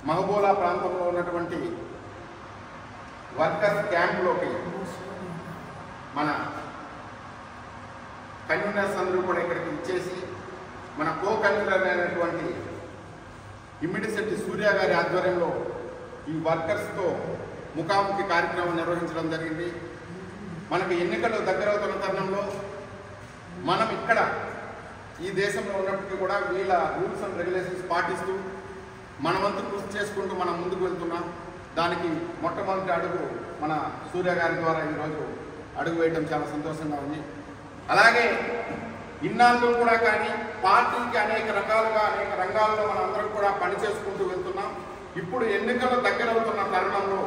మహబూలా ప్రాంతంలో ఉన్నటువంటి వర్కర్స్ క్యాంపులోకి మన కన్వీనర్స్ అందరూ కూడా ఇక్కడికి ఇచ్చేసి మన కో కన్వీనర్ అయినటువంటి ఇమ్మిడిశెట్టి సూర్య గారి ఆధ్వర్యంలో ఈ వర్కర్స్తో ముఖాముఖి కార్యక్రమం నిర్వహించడం జరిగింది. మనకు ఎన్నికలు దగ్గరవుతున్న తరుణంలో మనం ఇక్కడ ఈ దేశంలో ఉన్నప్పటికీ కూడా వీళ్ళ రూల్స్ అండ్ రెగ్యులేషన్స్ పాటిస్తూ మన వంతు కృషి చేసుకుంటూ మనం ముందుకు వెళ్తున్నాం. దానికి మొట్టమొదటి అడుగు మన సూర్య గారి ద్వారా ఈరోజు అడుగు వేయడం చాలా సంతోషంగా ఉంది. అలాగే ఇన్నాళ్ళు కూడా కానీ పార్టీకి అనేక రకాలుగా అనేక రంగాల్లో మనం అందరం కూడా పనిచేసుకుంటూ వెళ్తున్నాం. ఇప్పుడు ఎన్నికలు దగ్గరవుతున్న తరుణంలో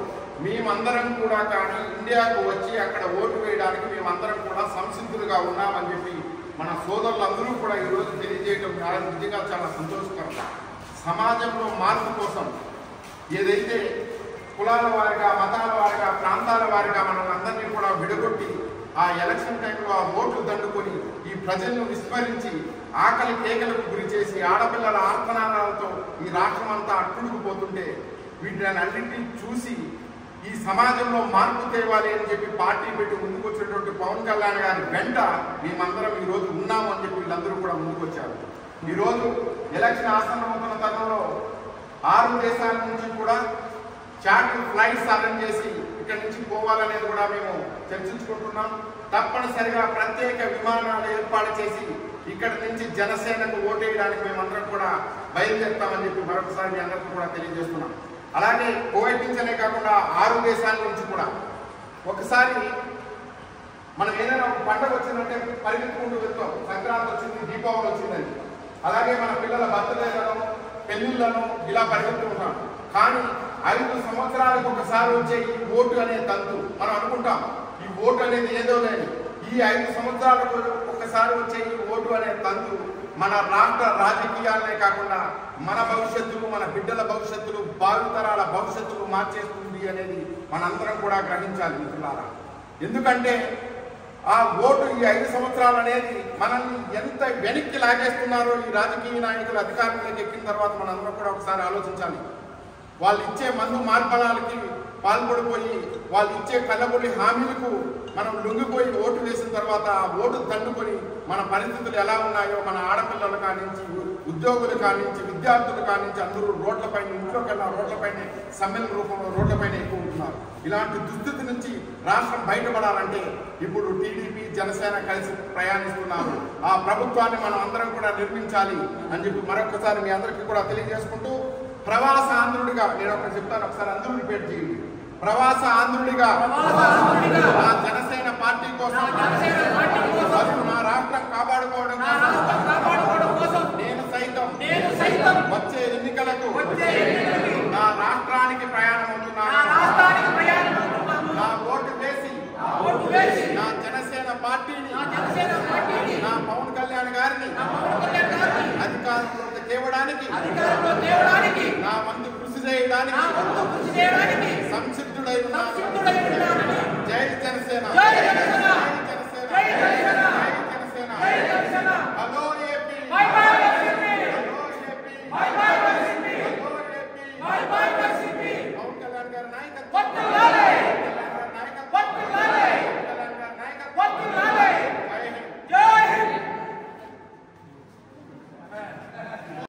మేమందరం కూడా కానీ ఇండియాకు వచ్చి అక్కడ ఓటు వేయడానికి మేమందరం కూడా సంసిద్ధులుగా ఉన్నామని చెప్పి మన సోదరులందరూ కూడా ఈరోజు తెలియజేయడం చాలా నిజంగా చాలా సంతోషకరం. సమాజంలో మార్పు కోసం ఏదైతే కులాల వారిగా మతాల వారిగా ప్రాంతాల వారిగా మనల్ని కూడా విడగొట్టి ఆ ఎలక్షన్ టైంలో ఆ ఓట్లు దండుకొని ఈ ప్రజలను విస్మరించి ఆకలి కేకలకు గురి చేసి ఆడపిల్లల ఆర్తనాదాలతో ఈ రాష్ట్రం అంతా అట్టుడుకుపోతుంటే వీటిని అన్నింటినీ చూసి ఈ సమాజంలో మార్పు తేవాలి అని చెప్పి పార్టీ పెట్టి ముందుకు వచ్చినటువంటి పవన్ కళ్యాణ్ గారి వెంట మేమందరం ఈరోజు ఉన్నాము అని చెప్పి వీళ్ళందరూ కూడా ముందుకు వచ్చారు. ఈరోజు ఎలక్షన్ ఆసన్నమవుతున్న తరుణంలో 6 దేశాల నుంచి కూడా చార్టర్ ఫ్లైట్స్ అరేంజ్ చేసి ఇక్కడి నుంచి పోవాలనేది కూడా మేము చర్చించుకుంటున్నాం. తప్పనిసరిగా ప్రత్యేక విమానాలు ఏర్పాటు చేసి ఇక్కడ నుంచి జనసేనకు ఓటేయడానికి మేమందరం కూడా బయలుదేరుతామని చెప్పి మరొకసారి మీ అందరికీ కూడా తెలియజేస్తున్నాం. అలాగే కోవిడ్ నుంచే కాకుండా 6 దేశాల నుంచి కూడా ఒకసారి మనం ఏదైనా ఒక పండుగ వచ్చిందంటే పరిగెత్తుకుంటూ వెళ్తాం. సంక్రాంతి వచ్చింది, దీపావళి వచ్చిందని, అలాగే మన పిల్లల బర్త్డేలను పెళ్లిళ్లను ఇలా పరిగెత్తుకుంటాం. కానీ 5 సంవత్సరాలకు ఒకసారి వచ్చే ఈ ఓటు అనే తంతు మనం అనుకుంటాం ఈ ఓటు అనేది ఏదో లేదు. ఈ 5 సంవత్సరాలకు ఒకసారి వచ్చే ఈ ఓటు అనే తంతు మన రాష్ట్ర రాజకీయాలనే కాకుండా మన భవిష్యత్తులు, మన బిడ్డల భవిష్యత్తులు, భావితరాల భవిష్యత్తులు మార్చేస్తుంది అనేది మనందరం కూడా గ్రహించాలి మిత్రులారా. ఎందుకంటే ఆ ఓటు ఈ 5 సంవత్సరాలు అనేది మనల్ని ఎంత వెనక్కి లాగేస్తున్నారో ఈ రాజకీయ నాయకులు అధికారంలోకి ఎక్కిన తర్వాత మనందరం కూడా ఒకసారి ఆలోచించాలి. వాళ్ళు ఇచ్చే మందు మార్పణాలకి పాల్పడిపోయి వాళ్ళు ఇచ్చే కళ్ళబొల్లి హామీలకు మనం లొంగిపోయి ఓటు వేసిన తర్వాత ఆ ఓటు దండుకొని మన పరిస్థితులు ఎలా ఉన్నాయో మన ఆడపిల్లల కానించి ఉద్యోగుల కానించి విద్యార్థుల కానించి అందరూ రోడ్లపైన ఇంట్లోకెళ్ళా రోడ్లపైన సమ్మెల రూపంలో రోడ్లపైన ఎక్కువ ఉంటున్నారు. ఇలాంటి దుస్థితి నుంచి రాష్ట్రం బయటపడాలంటే ఇప్పుడు టీడీపీ జనసేన కలిసి ప్రయాణిస్తున్నారు. ఆ ప్రభుత్వాన్ని మనం అందరం కూడా నిర్మించాలి అని చెప్పి మరొకసారి మీ అందరికీ కూడా తెలియజేసుకుంటూ ప్రవాస ఆంధ్రుడిగా నేను ఒకటి చెప్తాను, ఒకసారి అందరూ రిపీట్ చేయండి. ప్రవాస ఆంధ్రుడిగా నా జనసేన పార్టీ కోసం నా రాష్ట్రం కాపాడుకోవడం కోసం నేను సైతం వచ్చే ఎన్నికలకు నా రాష్ట్రానికి ప్రయాణం అవుతున్నాను. నా ఓటు వేసి నా జనసేన పార్టీని నా పవన్ కళ్యాణ్ గారిని అధికారంలోకి తేవడానికి నా వంతు కృషి చేయడానికి సంసిద్ధుడై ఉన్నాను. జై జనసేన.